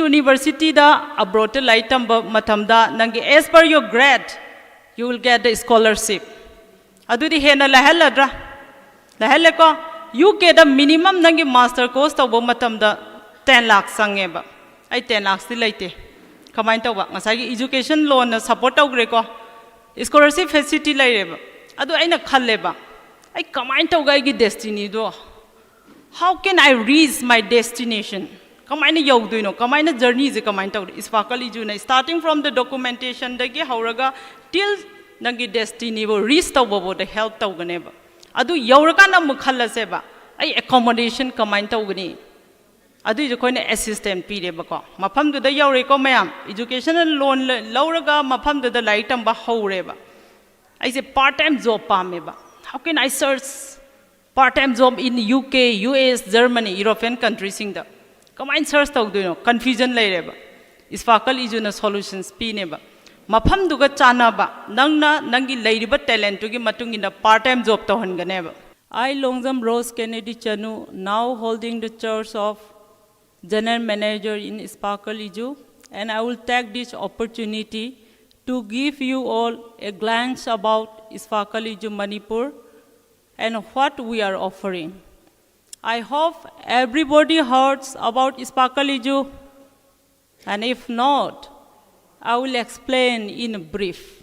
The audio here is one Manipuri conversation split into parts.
university da abroad lai tamba matamda nangi as per your grade you will get the scholarship adudi hena lahaladra lahale ko UK da minimum nangi master course tawbo matamda 10 lakh sange ba ai 10 lakh ti laite kamai tawba ngasai gi education loan na support tawgre ko scholarship facility laire ba adu aina khalle ba ai kamai tawga gi destiny do how can I reach my destination kamaina yauduino kamaina journey je kamain taw sparkle ju na starting from the documentation dagi hauraga till nangi destiny bo reach taw bo the help taw gane ba adu yauraka na mukhalla se ba ai accommodation kamain taw gani adu je koina assistant pire ba ko mafam du da yaure ko mayam educational loan lauraga mafam du da lai tam ba haure ba ai se part time job pa me ba how can I search part time job in UK US Germany European countries sing da kamain search taw duino confusion lai reba sparkle ijuna solutions pi ne ba mafam duga chana ba nangna nangi lairiba talent gi matung ina part time job to han gane ba I Longjam Rose Kennedy Chanu now holding the chair of general manager in Sparkle Iju and I will take this opportunity to give you all a glance about Sparkle Iju Manipur and what we are offering. I hope everybody heard about Sparkle Iju, and if not, I will explain in brief.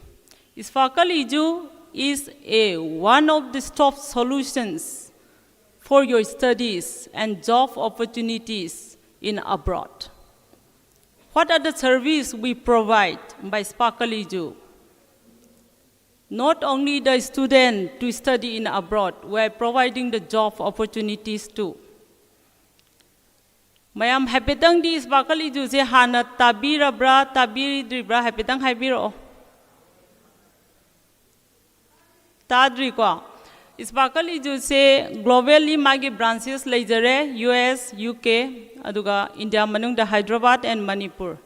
Sparkle Iju is one of the top solutions for your studies and job opportunities in abroad. What are the services we provide by Sparkle Iju? Not only the student to study in abroad, we are providing the job opportunities too. Mayam hapetang di Sparkle Iju se hana tabira bra tabiri bra hapetang haibiro. Tadri ko Sparkle Iju se globally magi branches lejare US, UK, aduga India manung da Hyderabad and Manipur.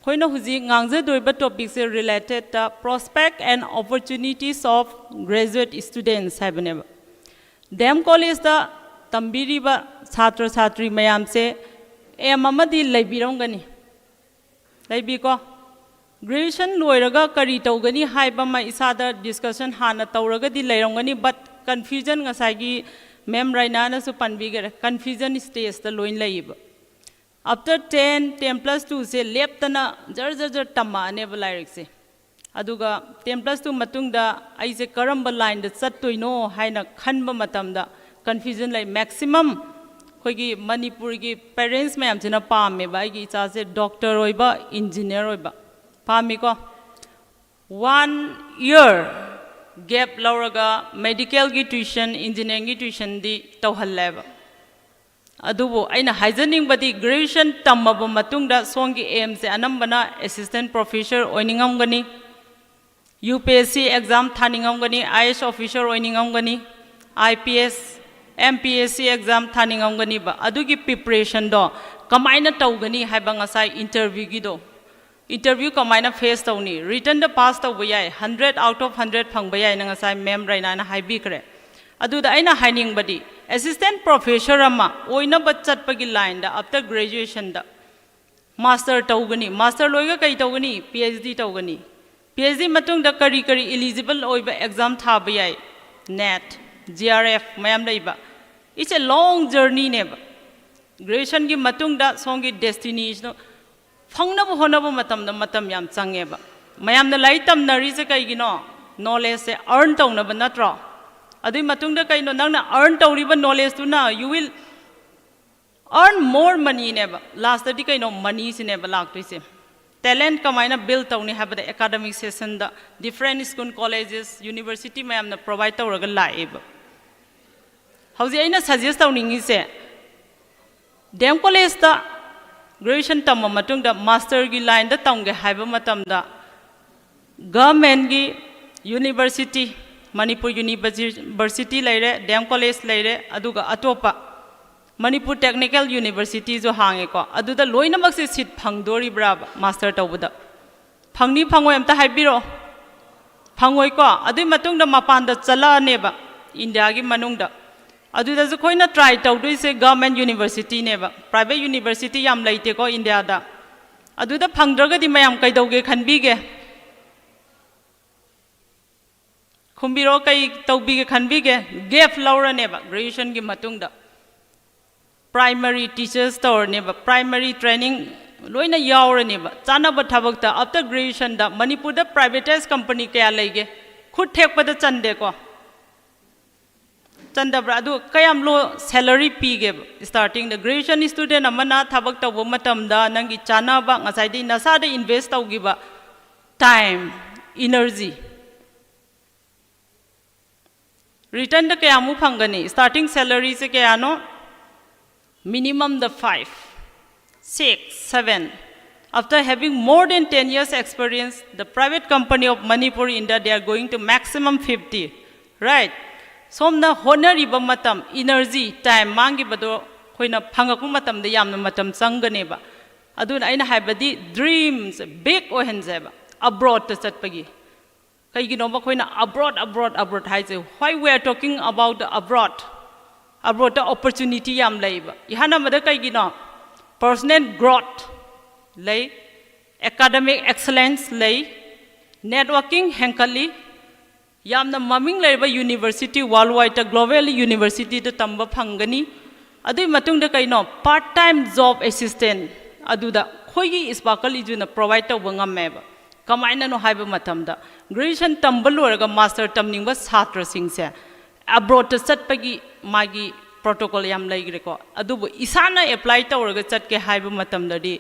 Koina huji ngangje doiba topics related to prospect and opportunities of graduate students habne. Dem college da tambiri ba chhatra chhatri mayam se amamadi laibirongani. Laibi ko graduation loiraga kari tawgani haiba ma isada discussion hana tawraga di lairongani but confusion ngasagi mem raina na su panbigere confusion stage da loin laiba. After 10 plus 2 se leptana jar tamma ne balarik se aduga 10 plus 2 matungda ai se karamba line da chattoino haina khanba matamda confusion lai maximum khoigi Manipur gi parents mayam china pamme ba gi cha se doctor oiba engineer oiba pami ko 1 year gap lauraga medical gi tuition engineering gi tuition di tawhalleba adubo aina haizaning badi graduation tamaba matungda songi aim se anambana assistant professor oiningam gani UPSC exam thaningam gani IAS officer oiningam gani IPS MPSC exam thaningam gani ba adugi preparation do kamaina tawgani haiba ngasai interview gi do interview kamaina face tawni written the pass taw bayai 100 out of 100 phang bayai ngasai mem raina na haibi kre aduda aina haining badi assistant professor ama oina bachat pagi line da after graduation da master tawgani master loiga kai tawgani PhD tawgani PhD matung da kari eligible oiba exam tha bayai NET GRF mayam leiba it's a long journey ne graduation gi matung da songi destination phangna bo hona bo matam yam change ba mayam da lai tam nari se kai gi no knowledge se earn tawna ba natro adui matung da kai no nangna earn tawriba knowledge tu na you will earn more money ne ba last da di kai no money se ne ba lak tu se talent kamaina build tawni ha ba academic session da different school colleges university mayam na provide tawraga lai ba hauji aina suggest tawningi se dem college da graduation tamma matung da master gi line da tawge haiba matam da government gi university Manipur University laire Dem College laire aduga atopa Manipur Technical University jo hange ko aduda loina mak se seat phangdori bra master tawbuda phangni phangoi amta haibiro phangoi ko adui matung da mapan da chala ne ba India gi manung da aduda jo koina try tawdoi se government university ne ba private university yam laite ko India da ꯑꯗꯨꯗ ꯐꯪꯗ꯭ꯔꯒꯗꯤ ꯃꯌꯥꯝ ꯀꯩꯗꯧꯒꯦ ꯈꯟꯕꯤꯒꯦ ꯈꯨꯝꯕꯤꯔꯣ ꯀꯩ ꯇꯧꯕꯤꯒꯦ ꯈꯟꯕꯤꯒꯦ ꯒꯦꯞ ꯂꯧꯔꯅꯦꯕ ꯒ꯭ꯔꯦꯖꯨꯑꯦꯁꯟꯒꯤ ꯃꯇꯨꯡꯗ primary teachers tawrneba primary training loina yawraneba chanaba thabakta after graduation da manipur da privatized company kaya lege khud thekpada chande ko chandabra adu kayam lo salary pige starting the graduation student amana thabak tawba matam da nangi chanaba ngasai di nasa da invest tawgiba time energy return da kaya mu phangani starting salary se kaya no minimum the 5, 6, 7. After having more than 10 years experience, the private company of Manipur India, they are going to maximum 50, right? So, the honoriba matam, energy, time, mangi bado, koina pangaku matam de yamna matam sanganeba. Adun aina habadi dreams, big ohenzeba, abroad to satpagi. Kaiginoba koina abroad, haise. Why we are talking about the abroad? Abroad the opportunity yam laiba ihana mada kai gino personal growth lay academic excellence lay networking henkali yamna maming laiba university worldwide ta global university ta tamba phangani adui matung da kai no part time job assistant aduda khoigi sparkle ijuna provide ta wangam meba kamaina no haiba matam da graduation tambal oraga master tamningba chhatra singse abroad to satpagi magi protocol yam laigre ko adubu isana apply tawraga chatke haiba matamdadi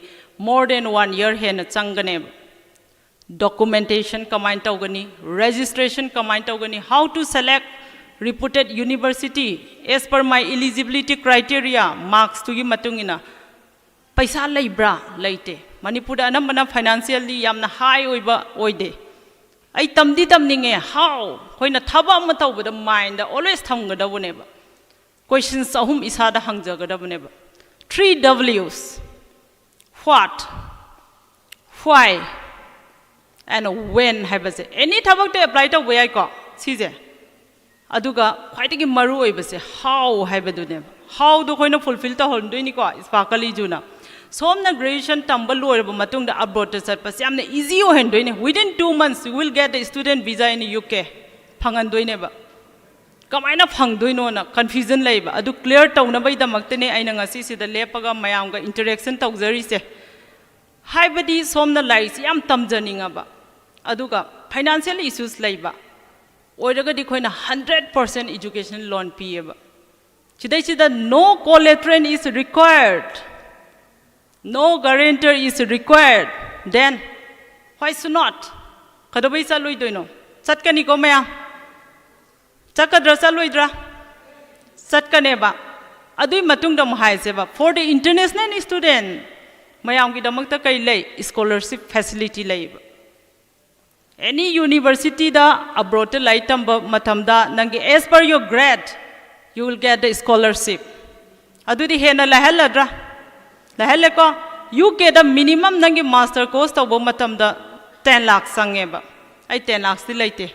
more than 1 year hena changane documentation kamain tawgani registration kamain tawgani how to select reputed university as per my eligibility criteria marks to gi matungina paisa leibra leite manipur anambana financially yamna high oiba oide ai tamdi tamninge how hoina thaba ma tawbada mind always thamgadabuneba questions ahum isada hangjagadabuneba 3 W's what why and when habase any thabak to apply to way ko sije aduga khwaitigi maru oibase how habadune how do hoina fulfill ta hondoini ko sparkly juna somna graduation tambal loirba matungda abroad to sat pas yamna easy o hendoine within 2 months you will get a student visa in UK phangandoine ba kamaina phangdoino na confusion laiba adu clear tawna bai damaktene aina ngasi sida lepaga mayamga interaction tawjari se haibadi somna lies yam tamjaninga ba aduga financial issues laiba oiraga di khoina 100% education loan pieba chidai chida no collateral is required. No guarantor is required. Then, why should not? Kadabai salui doino. Satkani ko maya. Sakadra saluidra. Satkaneba. Adui matung dam hai seba. For the international student, mayam ki damakta kai lay scholarship facility lay. Any university da abroad lay tamba matamda nangi as per your grade, you will get the scholarship. Adu di hena laheladra. Lahele ko UK da minimum nangi master course tawbo matamda 10 lakhs sangeba ai 10 lakhs ti leite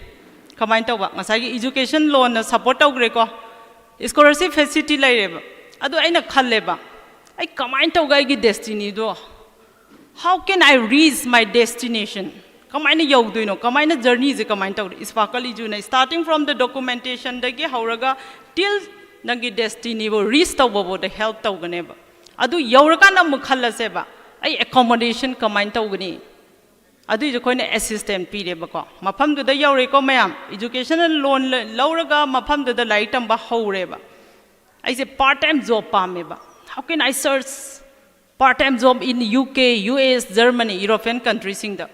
kamain tawba ngasai gi education loan na support tawgre ko scholarship facility laireba adu aina khalleba ai kamain tawga gi destiny do how can I reach my destination kamaina yauduino kamaina journey je kamain tawre sparkly juna starting from the documentation dagi hauraga till nangi destiny bo reach tawbo bo the help tawganeba adu yauraka mukhalla seba ai accommodation kamain tawgani adu je koina assistant pireba ko mafam du da yaure ko mayam educational loan lauraga mafam du da lai tamba haureba ai se part time job pameba how can I search part time job in UK US Germany European countries singda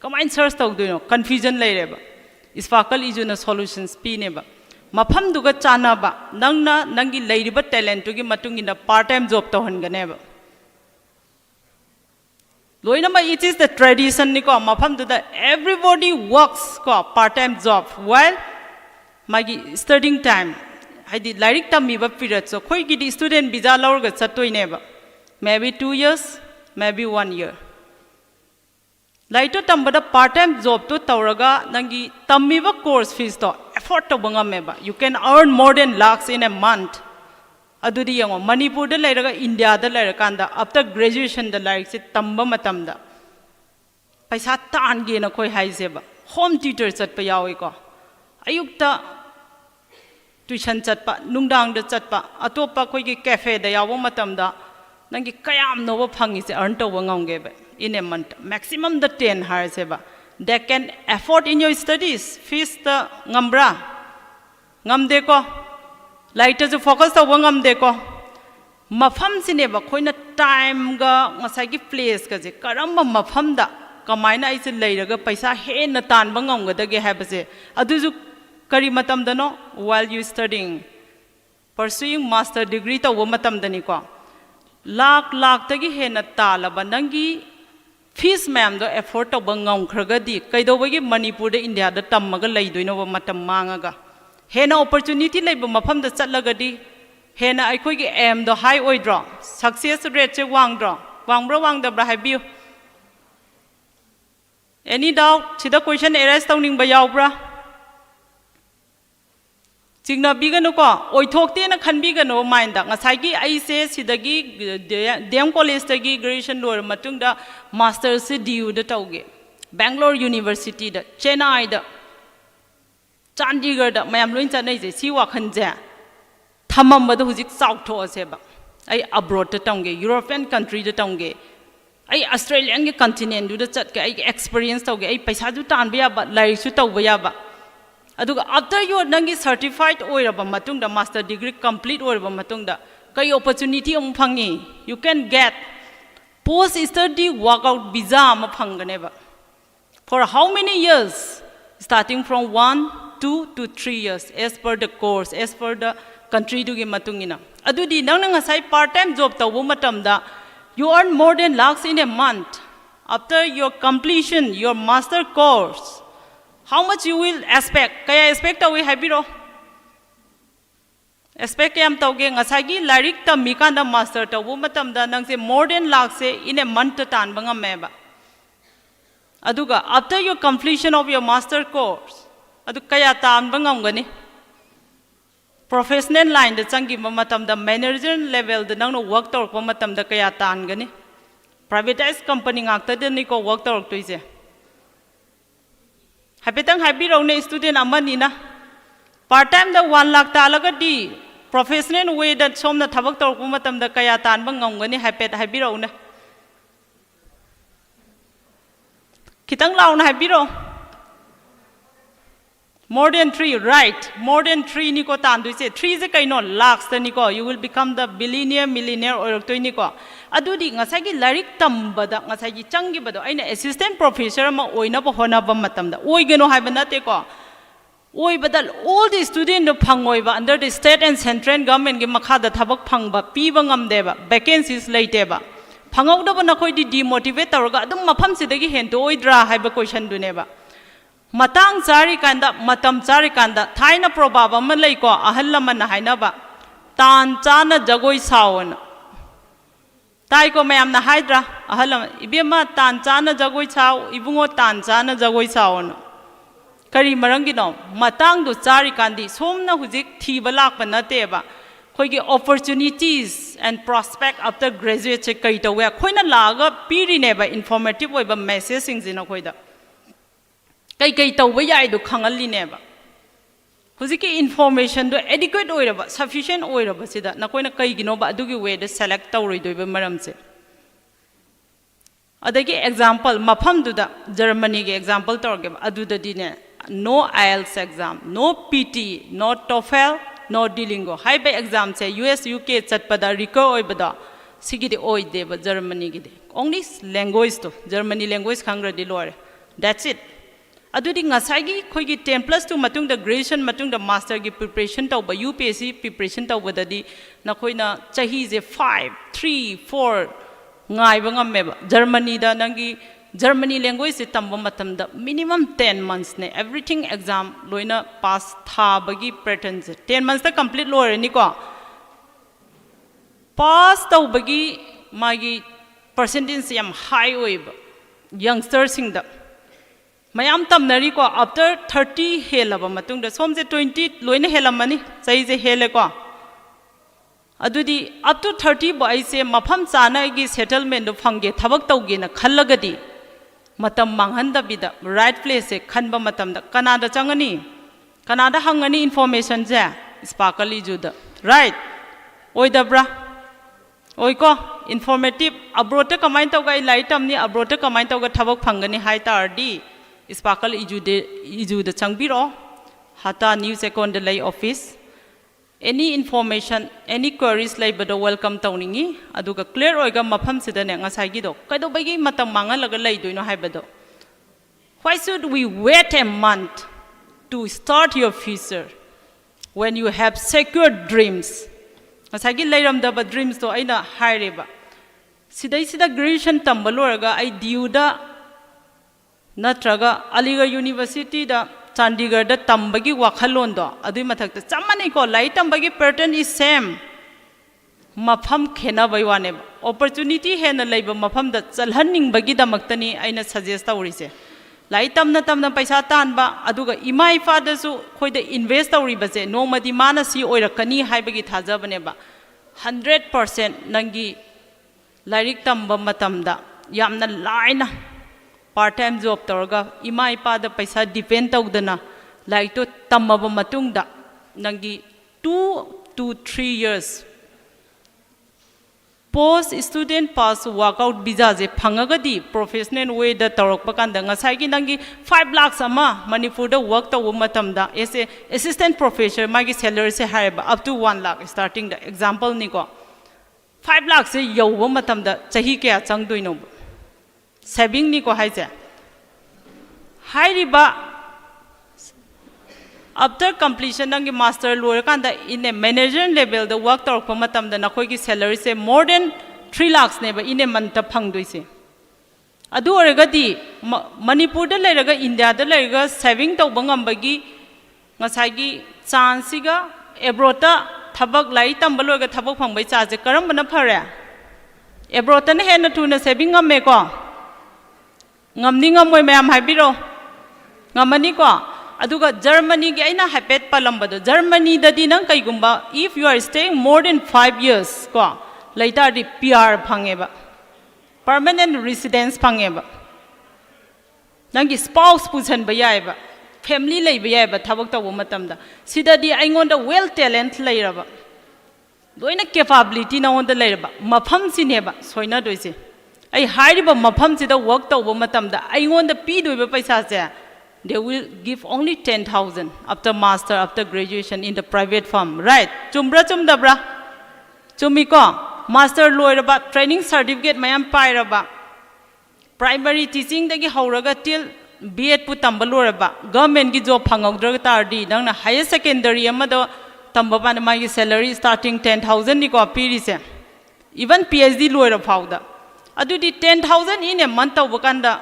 kamain search tawduino confusion laireba sparkle ijuna solutions pineba mafam duga chanaba nangna nangi leiriba talent gi matungina part time job to hanganeba loinama it is the tradition ni ko mafam duda everybody works ko part time job while magi studying time haidi lairik tamiba period so khoi gi student visa lawrga chatoineba maybe 2 years maybe 1 year laito tambada part time job to tawraga nangi tamiba course fees to effort to bangameba you can earn more than lakhs in a month adudi yango manipur da lairaga india da laira kanda after graduation da lairik se tamba matamda पैसा तानगे न खोई हाइजेबा होम ट्यूटर चटपा यावेको अयुक्ता ट्यूशन चटपा नुंगदांग द चटपा अतोपा खोई कैफे द यावो मतमदा नंगी कयाम नोबो फंगिसे अर्न तोबो ngamgebe in a month maximum the 10 harseba they can afford in your studies fees the ngambra ngamde ko light to focus to ngamde ko mafam sine ba khoina time ga ngasai gi place ga je karamba mafam da kamaina is leiraga paisa he na tan ba ngamga da ge habase aduju kari matam da no while you studying pursuing master degree to wo matam da ni ko lakh lakh tagi he na talaba nangi fees ma'am do effort to bangam khragadi kaido bagi manipur de india da tammaga leidoino ba matam mangaga he na opportunity leiba mafam da chatlagadi he na aikoi gi aim do high oidro success rate che wangdro wangbro wangdabra habiu any doubt chida question arise tawning ba yawbra Chingna bigano ko oithokte na khanbigano mind da ngasai gi aise sidagi dem college tagi graduation lor matungda masters du da tauge Bangalore University da Chennai da Chandigarh da mayam loin chanai je si wa khanje thamam ba da hujik south tho ase ba ai abroad da tauge European country da tauge ai Australian ge continent du da chat ke ai experience tauge ai paisa du tan ba ya ba lai su tau ba ya ba aduga after you nangi certified oiraba matungda master degree complete oiraba matungda kai opportunity am phangi you can get post study workout visa am phangane ba for how many years starting from 1 2 to 3 years as per the course as per the country du gi matungina adudi nang ngasai part time job tawu matamda you earn more than lakhs in a month after your completion your master course how much you will expect kaya expect tawi habiro expect am tawge ngasagi larik tammi kanda master tawu matamda nangse more than lakh se in a month tan banga meba aduga after your completion of your master course adu kaya tan bangam gani professional line da changi matamda manager level da nangno work tor ko matamda kaya tan gani privatized company ngakta de ni ko work tor toise Habitang habiro ne student amani na part time da 1 lakh talaga di professional way da somna thabak tor ko matam da kaya tan bang ngongani habet habiro na kitang law na habiro more than 3 right more than 3 ni ko tan du se 3 je kaino lakhs ta ni ko you will become the billionaire millionaire or to ni ko adudi ngasai gi larik tambada ngasai gi changi bado aina assistant professor ma oina ba hona ba matam da oi geno ha ba nate ko oi badal all the student no phangoi ba under the state and central government gi makha da thabak phang ba pi ba ngam de ba vacancies leite ba phangau da ba na khoi di demotivate tor ga adum mafam si dagi hen to oi dra ha ba question du ne ba matang chari kanda matam chari kanda thaina probaba ma lei ko ahal laman haina ba tan chana jagoi sawn tai ko mayam na haidra ahal ibema tan chana jagoi saw ibungo tan chana jagoi sawn kari marangi no matang du chari kandi somna hujik thiba lak pa na te ba khoi gi opportunities and prospect after graduate che kai to we khoina laga piri ne ba informative oi ba message sing jina khoi da kai kai tawba yai do khangali ne ba hujiki information do adequate oiraba sufficient oiraba sida nakoina kai gino ba adugi way da select tawroi do ba maram se adagi example mafam du da Germany ge example torge adu da dine no IELTS exam no PT no TOEFL no Duolingo high by exam se US UK chatpada recur oibada sigidi oi de ba Germany ge only language to Germany language khangra di lore that's it adudi ngasai gi khoi gi 10+2 matung da graduation matung da master gi preparation taw ba UPSC preparation taw ba dadi na khoi na chahi je 5 3 4 ngai ba ngam me ba Germany da nangi Germany language se tamba matam da minimum 10 months ne everything exam loina pass tha ba gi pattern je 10 months ta complete lore ni ko pass taw ba gi magi percentage yam high oi ba youngster sing da mayam tamnari ko after 30 helaba matung da somje 20 loina helamani sai je hele ko adudi up to 30 boy se mafam chana gi settlement do phange thabak tawge na khallagadi matam manghandabida right place se khanba matamda kanada changani kanada hangani information je sparkle ijuda right oidabra oiko informative abroad te kamai tawga light amni abroad te kamai tawga thabak phangani hai tardi sparkle ijuda changbiro hata news account lay office any information any queries lay bado welcome tawningi aduga clear oiga mafam sidane ngasai gi do kaido bagi matam mangalaga lay doino hai bado why should we wait a month to start your future when you have secure dreams ngasai gi layram da ba dreams to aina haireba sidai sida graduation tambaloraga ai diuda natraga aligarh university da chandigarh da tambagi wakhalon do adui mathak ta chamani ko lai tambagi pattern is same mafam khena bai wane opportunity hena leiba mafam da chalhanning bagi damaktani aina suggest tawrise lai tamna paisa tanba aduga imai fa da su khoida invest tawri base nomadi mana si oirakani haibagi thajabane ba 100% nangi lairik tamba matamda yamna laina part time job tawraga ima ipa da paisa depend tawdana like to tamaba matungda nangi 2 to 3 years post student pass workout visa je phangagadi professional way da tawrak pakanda ngasai gi nangi 5 lakhs ama manipur da work taw matamda as a assistant professor magi salary se haiba up to 1 lakh starting the example ni ko 5 lakhs se yowa matamda chahi kya changdoino saving ni ko haise hairiba after completion ng master lower kanda in a manager level the work tor ko matam da nakoi ki salary se more than 3 lakhs ne ba in a month phangdoi se adu oragadi manipur da leraga india da leraga saving to bangam bagi ngasai gi chance ga abroad ta thabak lai tambalo ga thabak phangbai cha je karam bana phare abroad ta ne hen tu na saving ngamme ko ngamni ngamoi mayam haibiro ngamani ko aduga Germany gi aina hapet palambado Germany dadi nang kaigumba if you are staying more than 5 years ko later di PR phangeba permanent residence phangeba nangi spouse pusan bayaiba family lay bayaiba thabak taw matamda sidadi aingonda well talent layraba doina capability na onda layraba mafam sineba soina doise ai hairiba mafam sida work taw matamda aingonda pi doiba paisa se they will give only 10,000 after master, after graduation in the private firm. Right? Chumbra chumdabra. Chumiko. Master lawyer ba training certificate mayam paira ba. Primary teaching dagi hauraga till B.Ed pu tambalura ba. Government gi job phangogdraga tardi nang na higher secondary amado tambaba na magi salary starting 10,000 ni ko apiri se. Even PhD lawyer phauda. Adu di 10,000 in a month of wakanda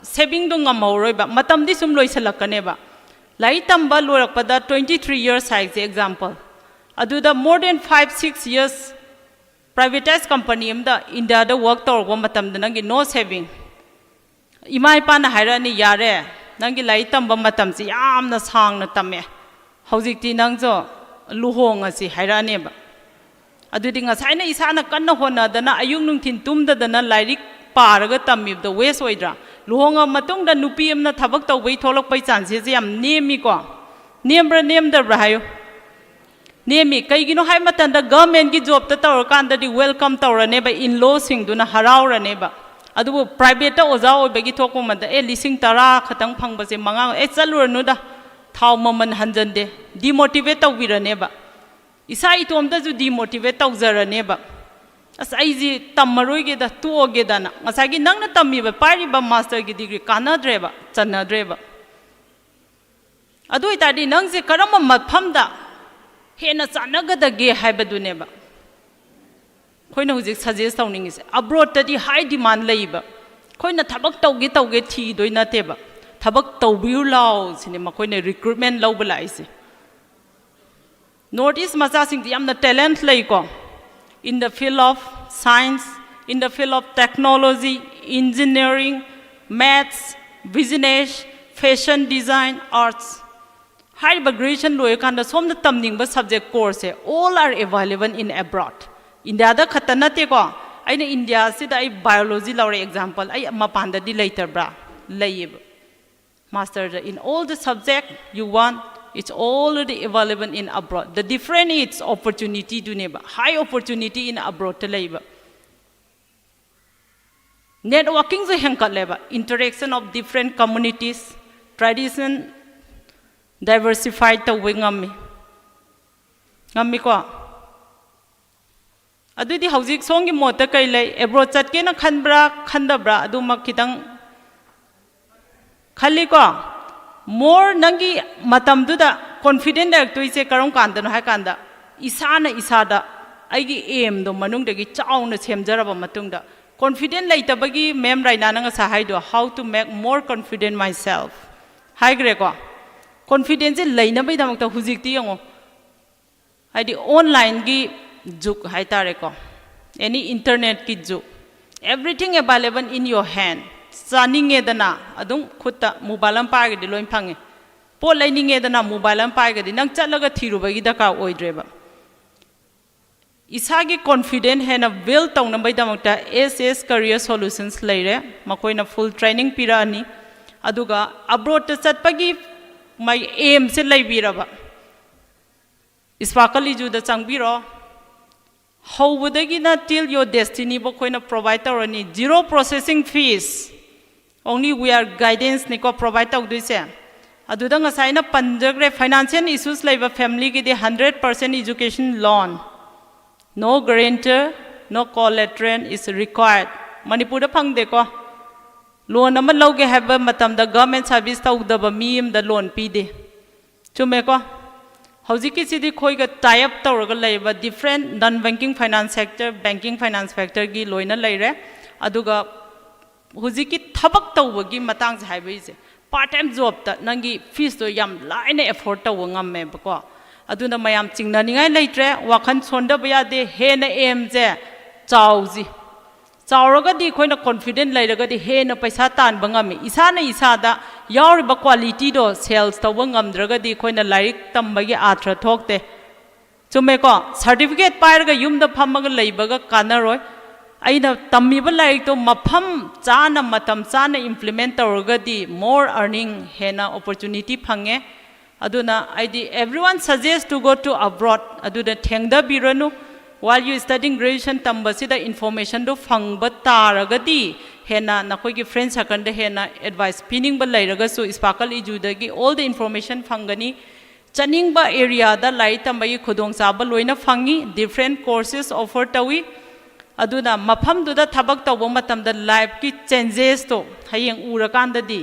saving do ngamoroi ba matam di sum loisalakane ba lai tamba lorak pada 23 years size example adu da more than 5-6 years privatized company amda india da work tor go matam da nangi no saving imai pa na haira ni yare nangi lai tamba matam si yamna sangna tamme hojik ti nang jo luhong asi haira ne ba adu di nga saina isana kanna hona dana ayung nung thin tum da dana lairik paraga tammi the waste oidra luhonga matung da nupi amna thabak taw bai tholok pai chances yam nemi ko nemra nemda brahayo nemi kaigino hai matan da government gi job ta tawr kan da di welcome tawra ne ba in law sing duna harawra ne ba adu private ta oza oi bagi thokko man da e lising tara khatang phangba se manga e chalur nu da thaw maman hanjan de demotivate taw bira ne ba isa itom da ju demotivate taw zara ne ba as aiji tamaroi ge da to ge da na ngasagi nangna tammi ba pari ba master gi degree kana dreba channa dreba adoi tadi nang je karama mapham da hena chanaga da ge haibadu ne ba khoina hujik suggest tawning is abroad tadi high demand leiba khoina thabak tawge thi doina te ba thabak tawbiu law sine ma khoina recruitment law bala ise notice macha sing yamna talent lei ko in the field of science, in the field of technology, engineering, maths, business, fashion design, arts. Higher graduation loy kanda somna tamning ba subject course all are available in abroad. India da khatana te ko aina India sida ai biology laure example ai mapanda di later bra layib. Master, in all the subject you want, it's already available in abroad. The difference is opportunity to neighbor, high opportunity in abroad to labor. Networking is a interaction of different communities, tradition, diversified to wing on me. Ngamiko. Adu di hauzik songi mota kai lay abroad chat ke na khanbra khandabra adu makitang khali ko more nangi matam duda confident ak to ise karom kanda no ha kanda isana isada aigi aim do manung dagi chauna semjaraba matungda confident laitabagi mem raina nanga sahai do how to make more confident myself hai gre ko confidence laina bai damak ta huzik ti yango haidi online gi juk hai tare ko any internet ki juk everything available in your hand Saninge dana adung khuta mobile am pa gadi loin phange po laininge dana mobile am pa gadi nang chalaga thirubagi daka oidreba isagi confident hena will tong nambai damakta SS career solutions leire makoina full training pirani aduga abroad ta chatpagi my aim se laibiraba Sparkle Edu da changbiro howdagi na till your destiny bokoina provide torani zero processing fees only we are guidance niko provide tau duise aduda ngasai na panjagre financial issues laiba family gi de 100% education loan no guarantor no collateral is required manipur da phangde ko loan ama loge haba matam da government service tau da ba mi am da loan pi de chume ko hojiki sidi khoi ga tie up tawraga laiba different non banking finance sector banking finance sector gi loina laire aduga hujiki thabak tawbagi matang se haibai part time job ta nangi fees to yam laina afford taw ngamme bako aduna mayam chingna ningai leitre wakhan sonda bya de hena aim je chawji chawraga di khoina confident lairaga di hena paisa tan bangame isana isada yauriba quality do sales taw ngamdraga di khoina lairik tambagi atra thokte chume ko certificate pairaga yumda phamaga leibaga kanaroi aina tammiba laik to mafam chana matam chana implement tawragadi more earning hena opportunity phange aduna id everyone suggests to go to abroad aduna thengda biranu while you studying graduation tambasida information do phangba taragadi hena nakoi gi friends sakanda hena advice pining ba lairaga so Sparkle Edu dagi all the information phangani chaning ba area da lai tambai khudong chaba loina phangi different courses offer tawi aduna mafam duda thabak tawba matamda life ki changes to hayeng urakanda di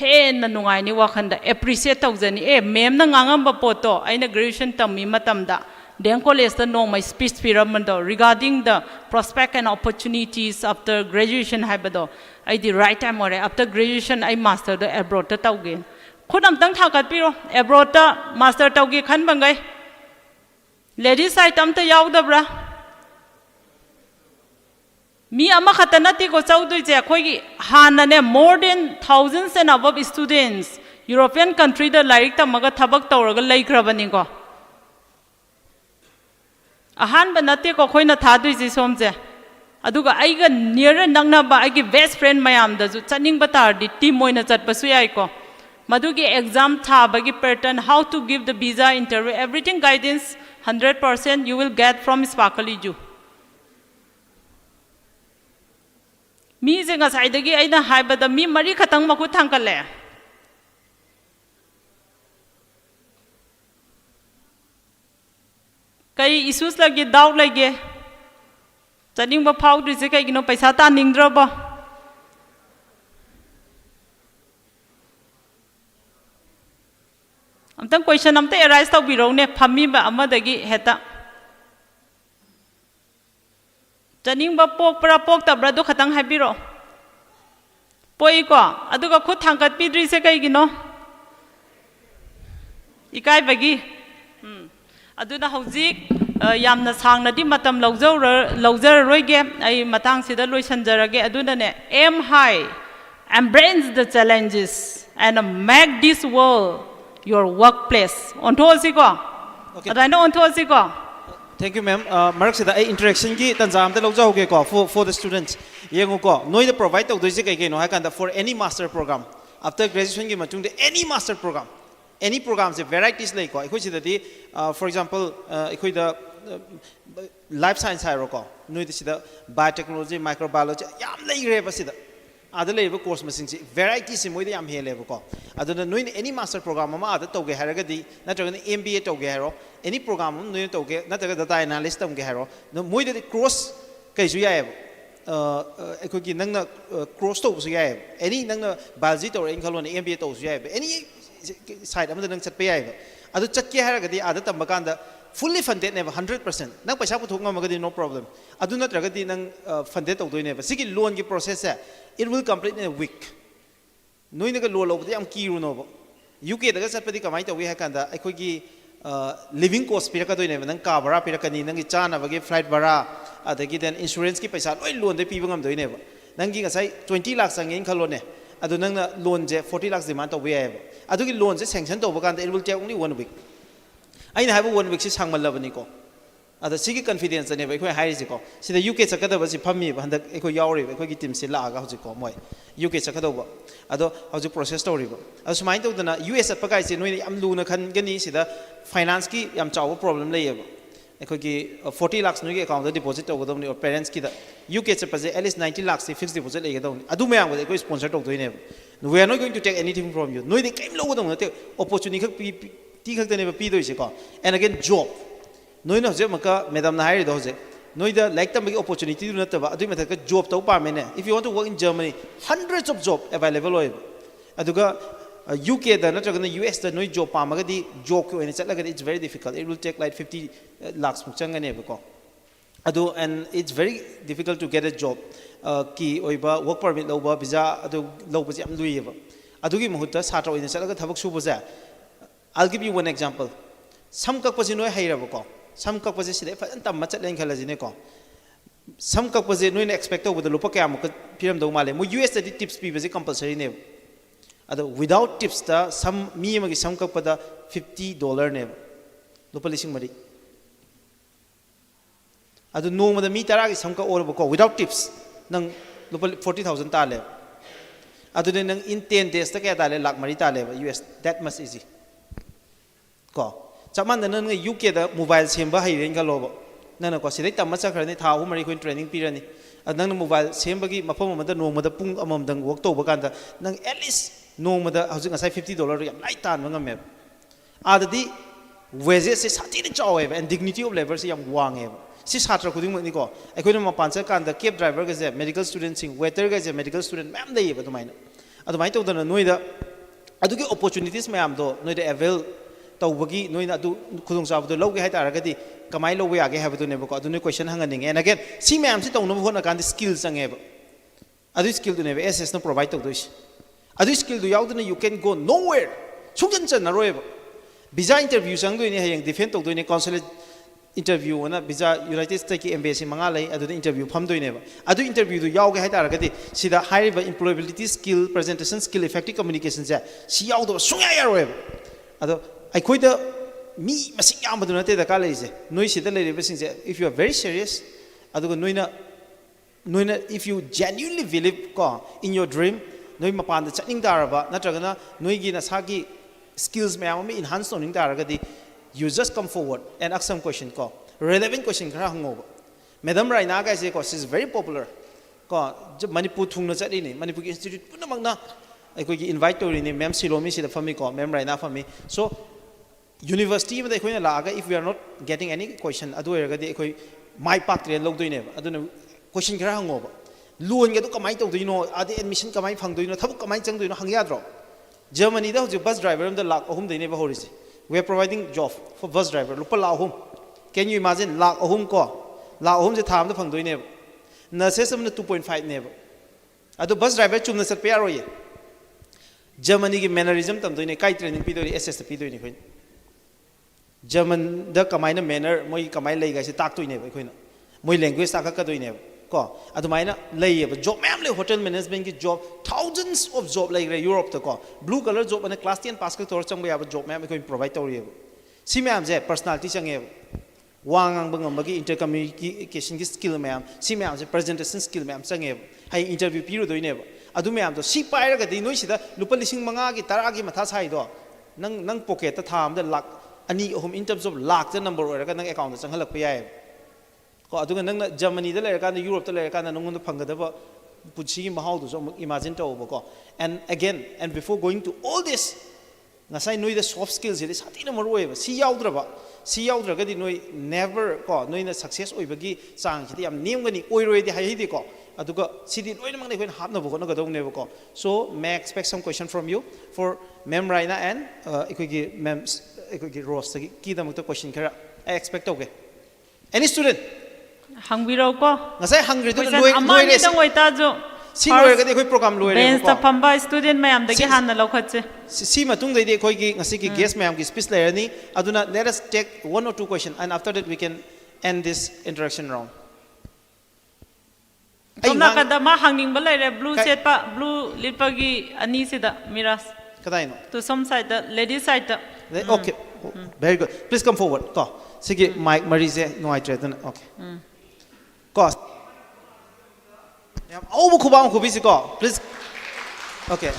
he na nungai ni wakhanda appreciate tawjani mem na ngangam ba poto aina graduation tammi matamda den college da no my speech pyramid regarding the prospect and opportunities after graduation habado I the right time or after graduation I master the abroad ta tawge khudam tang thakat piro abroad ta master tawge khan bangai ladies side tam ta yaudabra mi ama khatanati ko chaudui je khoi gi hanane more than thousands and above students European country da like tamaga thabak tawraga laikhrabani ko ahan banate ko khoina thadui ji somje aduga aiga near nangna ba aigi best friend mayam da ju chaning batar di team moina chatpasu yai ko madugi exam thabagi pattern how to give the visa interview everything guidance 100% you will get from Sparkle Edu mi zenga saidagi aina haibada mi mari khatang maku thangkale kai issues lagi doubt lagi chaning ba phau du se kai gino paisa ta ningdra ba amtang question amte arise taw biro ne phammi ba amadagi heta chaning ba pok pra pok tabra do khatang habiro poi ko aduga khut thangkat pidri se kai gino ikai bagi aduna hojik yamna sangna di matam lawjar roige ai matang sida loisanjarage aduna ne aim high embrace the challenges and make this world your workplace on thosi ko adana on thosi ko Thank you, ma'am. Mark said, interaction ki tanzam te log jaoge ko for the students. yengu ko noi da provide to doise kai kai no ha kan da for any master program after graduation gi matung de any master program any programs the varieties like ko ekhoi sida di for example ekhoi da life science hairo ko noi da sida biotechnology microbiology yam lei re ba sida ada lei ba course masing si variety si moi da yam hele ba ko aduna noi any master program ma ada to ge haraga di natraga MBA to ge haro any program noi to ge natraga data analyst tam ge haro no moi da cross kai su ya ekhoi gi nang na cross to su ya any nang na biology to in khalon MBA to su ya any side amada nang chat pe ya adu chat ke haraga di ada tam bakanda fully funded never 100% nang paisa pu thonga magadi no problem adu natraga di nang funded to doine ba sigi loan gi process it will complete in a week noi na ga loan lo am kiru no ba UK daga chat padi kamai to we ha kanda ekhoi gi living cost pira ka doine nang ka bara pira ka ni nang gi chana ba gi flight bara adagi then insurance ki paisa loi loan de pi bangam doine ba nang gi ngasai 20 lakh sang in khalo ne adu nang na loan je 40 lakhs demand to we ha adu gi loan je sanction to ba kan it will take only 1 week aina ha 1 week si sangmal labani ko ada sigi confidence ne ba ekhoi hairi ko sida UK chakada ba si phammi ba handak ekhoi yauri ba ekhoi gi team si la ga hoji ko moi UK chakada ba ado hoji process story ba ado sumai to dana US at pakai si noi am lu na khan gani sida finance ki yam chaw problem le ba ekhoi gi 40 lakhs noi gi account deposit to godom ni or parents ki da UK chapa je at least 90 lakhs si fixed deposit le ga dong adu mayang ba ekhoi sponsor to doi ne we are not going to take anything from you noi de kaim lo godong na te opportunity khak pi ti khak te ne ba pi doi se ko and again job noi na je maka madam na hairi do je noi da like tam gi opportunity du na ta ba adu me ka job to pa me ne if you want to work in Germany hundreds of job available oi aduga UK da na traga na US da noi job pa ma ga di job ko ne chat la ga it's very difficult it will take like 50 lakhs muk chang ne ba ko adu and it's very difficult to get a job ki oi ba work permit lo ba visa adu lo ba jam lui ba adu gi mahut da satra oi ne chat la ga thabak su ba ja I'll give you one example sam kak pa ji noi haira ba ko sam kak pa ji side fa tam ma chat len khala ji ne ko sam kak pa ji noi ne expect over the lupa kya mu piram do male mu US da tips pi ba ji compulsory ne ado without tips da sam mi ma gi sam kak pa da $50 ne lupa lising mari ado no ma da mi tara gi sam kak or ba ko without tips nang lupa 40,000 ta le ado ne nang in 10 days ta kya ta le lakh mari ta le US that much easy ko chaman na nang UK da mobile semba hai ren ga lobo nana ko sidai tamma cha kharani tha hu mari ko training pirani nang mobile semba gi mafam ma da no ma da pung amam dang work to ba kan da nang at least no ma da hauji ngasai $50 yam lai tan ma ngam adadi wages se sati ni chawe and dignity of labor se yam wang e si satra khuding ni ko ai ko ma pancha kan da cab driver ga je medical student sing waiter ga je medical student ma'am dai ba to mai to da noi da adu gi opportunities ma'am do noi da avail tawbagi noi na adu khudung sa bu lo ge hai ta ra ga di kamai lo ya ge ha bu ne ba ko adu ne question hang aning and again si ma'am si tong no hona kan di skills ang e ba adu skill du ne ba SS no provide to dois adu skill du yaw du ne you can go nowhere chungjan chan na roi ba visa interview sang du ne hayang defend to du ne consulate interview na visa United States ki embassy manga lai adu interview pham du ne ba adu interview du yaw ge hai ta ra ga di sida high employability skill presentation skill effective communication ja si yaw do sunga ya roi ba adu I da mi masing yam badu nate da kala ise noi sida le reversing if you are very serious aduga noina if you genuinely believe ko in your dream noi mapan da chatning daraba natraga na noi gi na sagi skills me am enhance oning daraga di you just come forward and ask some question ko relevant question khara hango madam Raina ga se ko she is very popular ko Manipur thung na chati ni Manipur institute puna magna ai ko gi invite to ni ma'am Silomi sida fami ko ma'am Raina fami so university में देखो ना लागा if we are not getting any question अदु एरगा दे कोई माई पाक ट्रेन लोग दोइने अदु ने question करा हंगो बा लोन के तो कमाई तो दोइनो आदे एडमिशन कमाई फंग दोइनो थब कमाई चंग दोइनो हंग याद्रो Germany दा जो bus driver हम द लाख अहुम दोइने बा होरिसे we are providing job for bus driver lupa lakh अहुम can you imagine lakh अहुम को लाख अहुम जे थाम द फंग दोइने nurses हम 2.5 ने अदु bus driver चुम न सर पे यारो ये Germany की mannerism तम दोइने काई ट्रेनिंग पी दोइने SS पी दोइने कोई German da kamai na manner moi kamai lei ga se tak toine ba khoina moi language tak ka doine ko adumai na lei ba job ma'am le hotel management ki job thousands of job like Europe ta ko blue color job ana class 10 pass ka tor chang ba ya job ma'am ko provide tori si ma'am je personality chang e वा ngang ngambagi intercommunication ki skill mayam si mayam se presentation skill mayam change hai interview piru doine ba adu mayam to si paira ga di noi sida lupa lising manga gi tara gi matha sai do nang pocket ta tham da lak ani home in terms of lakh the number or ga nang account chang halak pa yai ko adu nang na Germany da le ka na Europe da le ka na nong da phang da ba puchi gi mahau do so imagine to ba ko and again and before going to all this ngasai noi the soft skills is hati na maroi ba si yaudra ba si yaudra ga di noi never ko noi na success oi ba gi chang chi yam nem ga ni oi roi di hai di ko aduga si di noi mang nei khoin hap na bo ko na ga dong ne ba ko so may I expect some question from you for mem Raina and ikoi gi mem ikoi gi Rose ki da mak ta question khara I expect okay any student hangbiro ko ngasai hungry do question noi amani res dang wai ta jo si noi ga di khoi program loi re bench ko ta phamba student mayam da gi han na lokhat che si matung dai de khoi gi ngasi gi guest mayam gi speech layer ni aduna let us take one or two question and after that we can end this interaction round tomna ka da ma hangning ba lai re blue set pa blue lit pa gi ani se da miras kadai no to some side the lady side the okay very good please come forward ko sige mic marize no I try okay ko yam au bu khubang khubi si ko please okay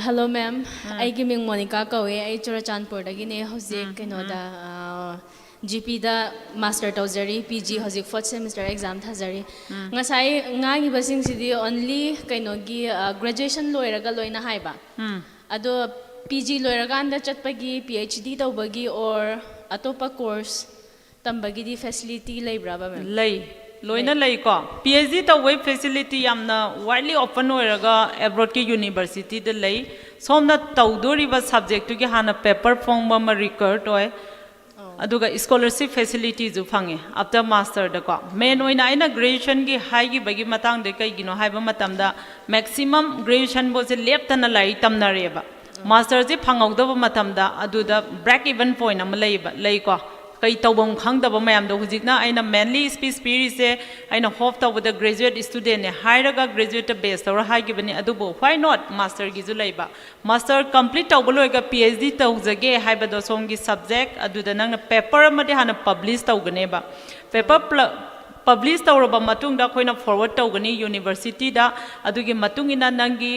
hello ma'am I giving Monica kawe I Churachandpur dagi ne hozik kino da GP da master tawzari PG hozik fourth semester exam thazari ngasai ngangi basing sidi only kino gi graduation loiraga loina haiba ado PG loiraga anda chatpagi PhD tawbagi or atopa course tambagi di facility leibra ba ma'am lay loina lay ko PhD ta web facility yamna widely open hoiraga abroad ki university de lay somna tawdori ba subject to gi hana paper form ma record toy aduga scholarship facility ju phange after master da ko main oina aina graduation gi high gi bagi matang de kai gino haiba matam da maximum graduation bo se leptana lai tamna reba master ji phangau matam da aduda break even point am lay ko kai tawbam khangdaba mayam do hujikna aina mainly speech series se aina hope taw the graduate student ne hairaga graduate base taw ha gi bani adubo why not master gi ju laiba master complete taw boloi ga PhD taw jage haiba do song gi subject aduda nang paper amade hana publish taw gane ba paper publish tawraba matung da khoina forward tawgani university da adugi matung ina nangi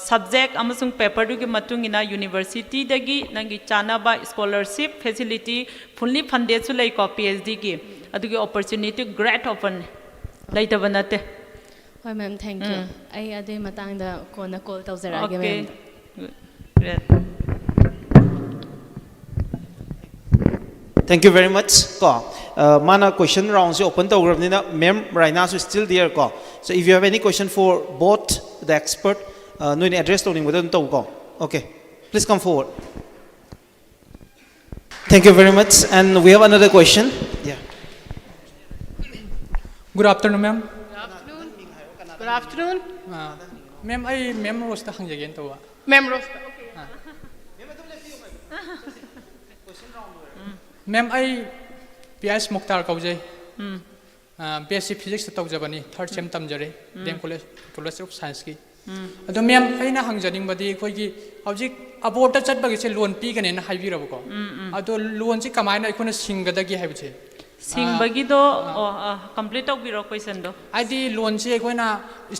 subject amasung paper dugi matung ina university dagi nangi chana ba scholarship facility fully funded su lai ko PhD gi adugi opportunity great open laita banate Hi ma'am thank you I ade matang da kona call tawzarage okay ma'am great thank you very much ko mana question round se open to na mem Raina so still there ko so if you have any question for both the expert no in address to ning wadan to ko okay please come forward thank you very much and we have another question yeah good afternoon ma'am Good afternoon. ma'am I ma'am rosta hangjagen to Ma'am Rosta. ma'am I PS Mukhtar kaujai BSc physics ta tawjabani third sem tamjare dem college of science ki ado ma'am aina hangjaning badi khoi gi hojik abort ta chatbagi se loan pi gane na haibirabo ko ado loan si kamaina ikona singadagi haibiche singbagi do complete taw biro question do adi loan se koina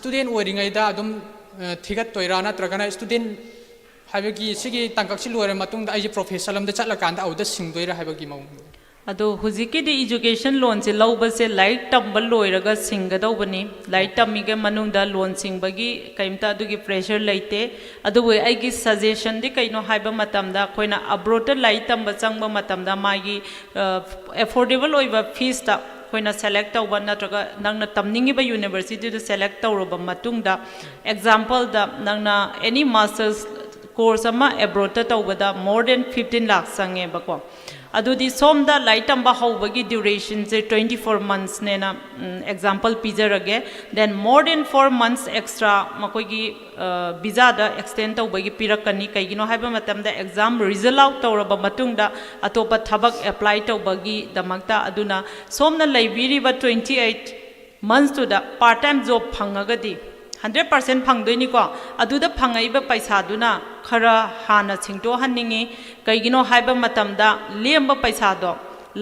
student oiringai da adum thigat toira na tragana student haibagi sigi tangkak si loire matung da ai professor lam da chatla kan da auda singdoira haibagi mau ado huziki di education loan se lawba se light tambal loiraga singada bani light tammi ge manung da loan singbagi kaimta dugi pressure laite adu we ai gi suggestion di kaino haiba matam da koina abroad light tamba changba matam da magi affordable oiba fees ta koina select tawba natraga nangna tamningi ba university to select tawroba matung da example da nangna any masters course ama abroad ta tawba da more than 15 lakhs sange bako adudi somda light amba hawbagi duration se 24 months nena example pizarage then more than 4 months extra makogi visa da extend tawbagi pirakani kaigino haiba matamda exam result out tawraba matungda atopa thabak apply tawbagi damakta aduna somna laibiri ba 28 months to da part time job phangagadi 100% ꯐꯪꯗꯣꯏꯅꯤꯀꯣ ꯑꯗꯨꯗ ꯐꯪꯉꯛꯏꯕ ꯄꯩꯁꯥꯗꯨꯅ ꯈꯔ ꯍꯥꯟꯅ ꯁꯤꯡꯇꯣꯛꯍꯟꯅꯤꯡꯉꯤ ꯀꯩꯒꯤꯅꯣ ꯍꯥꯏꯕ ꯃꯇꯝꯗ ꯂꯦꯝꯕ ꯄꯩꯁꯥꯗꯣ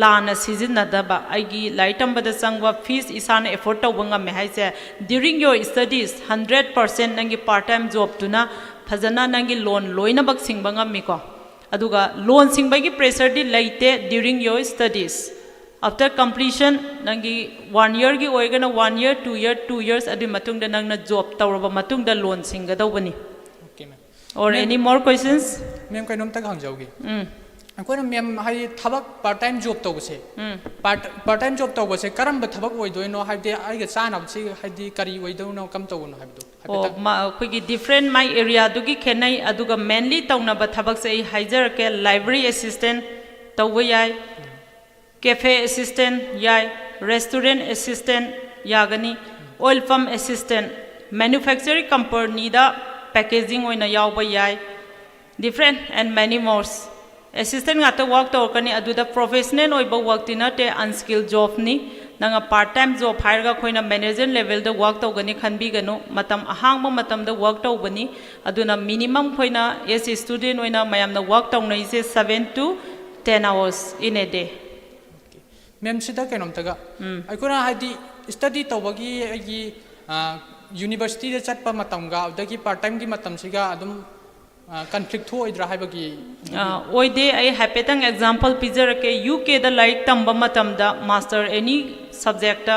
ꯂꯥꯟꯅ ꯁꯤꯖꯤꯟꯅꯗꯕ ꯑꯩꯒꯤ ꯂꯥꯏꯔꯤꯛ ꯇꯝꯕꯗ ꯆꯪꯕ ꯐꯤꯁ ꯏꯁꯥꯅ ꯑꯦꯐꯣꯔꯠ ꯇꯧꯕ ꯉꯝꯃꯦ ꯍꯥꯏꯁꯦ ꯗ꯭ꯌꯨꯔꯤꯡ ꯌꯣꯔ ꯁ꯭ꯇꯗꯤꯁ 100% ꯅꯪꯒꯤ ꯄꯥꯔꯠ ꯇꯥꯏꯝ ꯖꯣꯕꯇꯨꯅ ꯐꯖꯅ ꯅꯪꯒꯤ ꯂꯣꯟ ꯂꯣꯏꯅꯃꯛ ꯁꯤꯡꯕ ꯉꯝꯃꯤꯀꯣ ꯑꯗꯨꯒ ꯂꯣꯟ ꯁꯤꯡꯕꯒꯤ ꯄ꯭ꯔꯦꯁꯔꯗꯤ ꯂꯩꯇꯦ during your studies after completion nangi 1 year gi oigana 1 year 2 year 2 years adi matungda nangna job tawraba matungda loan singadawbani Okay, ma'am. or any more questions Ma'am, kainom tag hangjawgi. Akoina ma'am hai thabak part time job tawbase. Part time job tawbase karamba thabak oidoino haide aiga chanab si haidi kari oidono kam tawno habdo. oh ma koigi different my area dugi khenai aduga mainly tawnaba thabak se haijarake library assistant tawba yai cafe assistant yai restaurant assistant yagani oil pump assistant manufacturing company da packaging oina yawba yai different and many more assistant ngata work tawkani aduda professional oiba work tinate unskilled job ni nanga part time job hairga khoina manager level da work tawgani khanbi gano matam ahangba matam da work tawbani aduna minimum khoina as a student oina mayamna work tawnai se 7 to 10 hours in a day Ma'am, sida kainom taga. Aikoina haidi study tawbagi agi university da chatpa matamga udagi part time gi matam siga adum conflict tho idra haibagi oide ai hapetang example pizarake UK da like tamba matamda master any subject da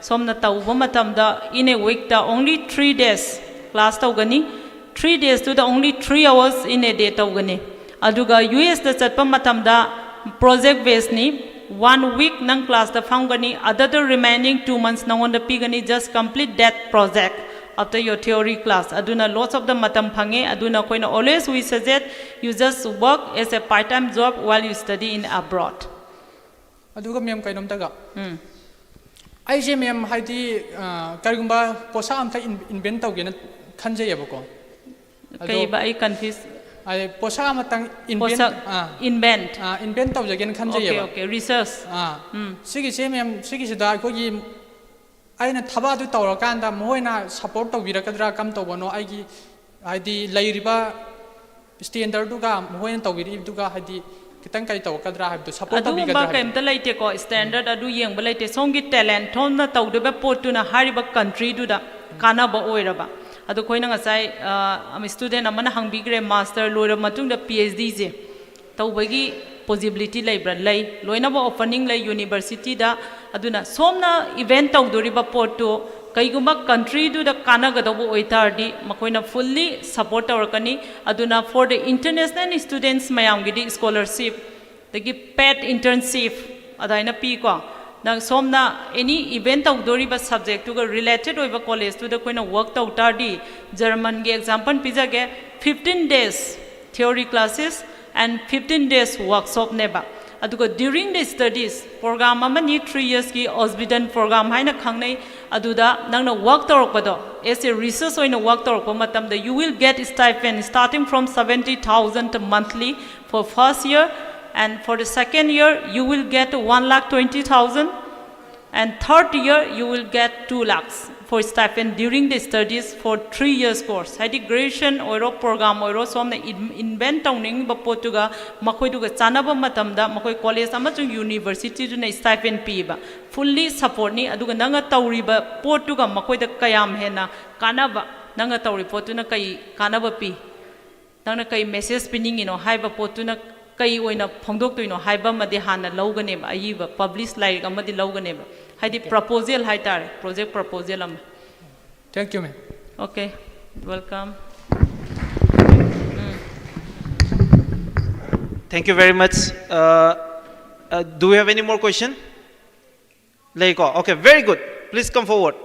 somna tawba matamda in a week da only 3 days class tawgani 3 days to the only 3 hours in a day tawgani aduga US da chatpa matamda project based ni 1 week nang class da foundgani other the remaining 2 months nang on the pigani just complete that project after your theory class aduna lots of the matam phange aduna koina always we suggest you just work as a part time job while you study in abroad aduga ma'am kainom taga aije ma'am haidi karigumba posa amta invent tawgena khanjayabako kai ba I confuse ai posa amatang invent tawjagen khanjayaba okay research sigi se ma'am sigi sida kogi aina thaba du tawrakanda moina support tawbirakadra kam tawbono aigi haidi lairiba standard duga moina tawbiri duga haidi kitang kai tawkadra habdu support tawbigadra adu ba kaimta laite ko standard adu yengba laite songi talent thonna tawdeba potuna hariba country duda kana ba oiraba adu koina ngasai am student amana hangbigre master loira matungda PhD je tawbagi possibility laibra lay loina ba opening lay university da aduna somna event tawdoriba potto kaiguma country du da kana gadabu oitardi makoina fully support tawrakani aduna for the international students mayam gidi scholarship dagi paid internship adaina pi ko nang somna any event tawdoriba subject to related oiba college to da koina work tawtardi German ge example pizage 15 days theory classes and 15 days workshop neba aduga during the studies program amani 3 years ki Osbiden program haina khangnai aduda nangna work torokpado as a research oina work torokpa matamda you will get stipend starting from 70,000 monthly for first year and for the second year you will get 1,20,000 and third year you will get 2 lakhs for stipend during the studies for 3 years course hadi graduation oiro program oiro somna invent tawning ba potuga makoi duga chanaba matamda makoi college amachung university du na stipend pi ba fully support ni aduga nanga tawri ba potuga makoi da kayam hena kanaba nanga tawri potuna kai kanaba pi nangna kai message pinning ino haiba potuna kai oina phongdok tuino haiba made hana logane ba ayiba publish like amadi logane ba haidi proposal haitare project proposal am thank you ma'am okay welcome Thank you very much. Do we have any more question? Leko. Okay, very good. Please come forward.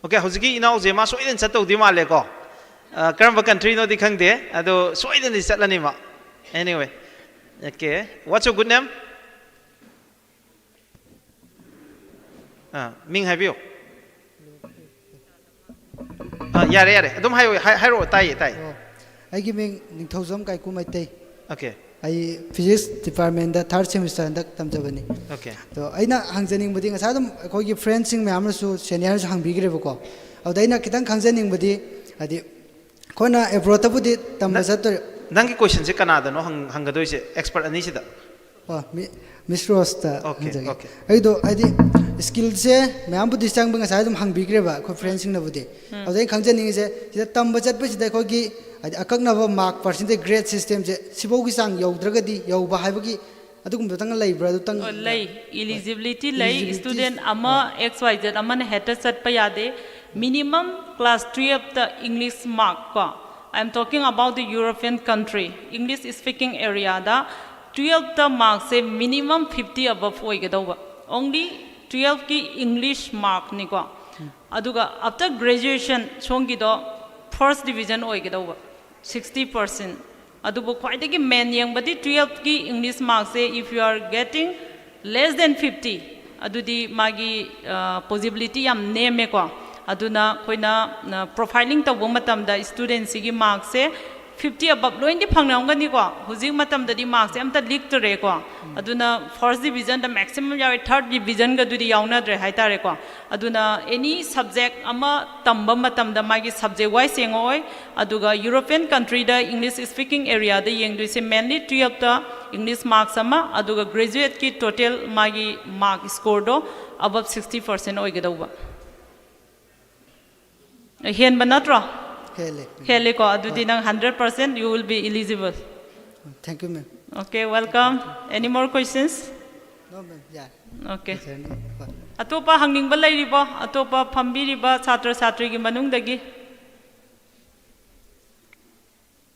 Okay, hoziki ina ozema so iden chatto di ma leko. Karamba country no di khangde ado so iden di chatlani ma. Anyway. Okay. What's your good name? Ming habiyo. Yare yare. Adum hairo tai tai. I give me Ningthozam kai kumai. Okay. I physics department da third semester da tamjabani. Okay. So aina hangjaning budi ngasa dum koi friends sing me amra su seniors hangbigre bako. ꯑꯗꯨꯗ ꯑꯩꯅ ꯈꯤꯇꯪ ꯈꯪꯖꯅꯤꯡꯕꯗꯤ ꯍꯥꯏꯗꯤ ꯑꯩꯈꯣꯏꯅ ꯑꯦꯕ꯭ꯔꯣꯗꯇꯕꯨꯗꯤ ꯇꯝꯕ ꯆꯠꯇꯣꯏ ꯅꯪꯒꯤ ꯀꯣꯏꯁꯟꯁꯦ ꯀꯅꯥꯗꯅꯣ ꯍꯪꯒꯗꯣꯏꯁꯦ ꯑꯦꯛꯁꯄꯔꯠ ꯑꯅꯤꯁꯤꯗ ಮಿಸ್ ರೋಸ್ತಾ Okay, okay. ಐದು ಐದು ಸ್ಕಿಲ್ಸೆ ಮ್ಯಾಮ್ಬುದಿ ಚಂಬ ꯉꯁꯥꯏ ꯑꯗꯨꯝ ꯍꯪꯕꯤꯈ꯭ꯔꯦꯕ ꯑꯩꯈꯣꯏ ꯐ꯭ꯔꯦꯟꯁꯤꯡꯅꯕꯨꯗꯤ ꯑꯗꯨꯗꯩ ꯈꯪꯖꯅꯤꯡꯉꯤꯁꯦ ꯁꯤꯗ ꯇꯝꯕ ꯆꯠꯄꯁꯤꯗ ꯑꯩꯈꯣꯏꯒꯤ ꯍꯥꯏꯗꯤ ꯑꯀꯛꯅꯕ ꯃꯥꯔꯛ ꯄꯥꯔꯁꯦꯟꯇꯦꯖ ꯒ꯭ꯔꯦꯗ ꯁꯤꯁꯇꯦꯝꯁꯦ ꯁꯤꯐꯧꯒꯤ ꯆꯥꯡ ꯌꯧꯗ꯭ꯔꯒꯗꯤ ꯌꯧꯕ ꯍꯥꯏꯕꯒꯤ ꯑꯗꯨꯒꯨꯝꯕꯗꯪ ꯂꯩꯕ꯭ꯔꯥ ꯑꯗꯨꯇꯪ lay eligibility lay student ama xyz amana heta chatpa yade minimum class 12 ta english mark ko I am talking about the European country English speaking area da 12 ta mark se minimum 50 above oigedawa only 12 ki English mark ni ko aduga after graduation chongi do first division oigedawa 60% adubu khwaidagi main yengbadi 12 ki English marks se if you are getting less than 50 adudi magi possibility yam neme ko aduna koina profiling ta matam da students gi marks se 50 above loindi phangnamgani ko huji matam da di marks se amta leak tore ko aduna first division the maximum yawe third division ga dudi yauna dre haitare ko aduna any subject ama tamba matam da magi subject wise yengoi aduga European country da English speaking area da yengdu se mainly 12 ta English marks ama aduga graduate ki total magi mark score do above 60% oigedauba hen banatro hele hele ko adudi nang 100% you will be eligible thank you ma'am okay welcome any more questions no ma'am yeah okay sir atopa hangning ba lairibo atopa phambiriba chatra chatri gi manung dagi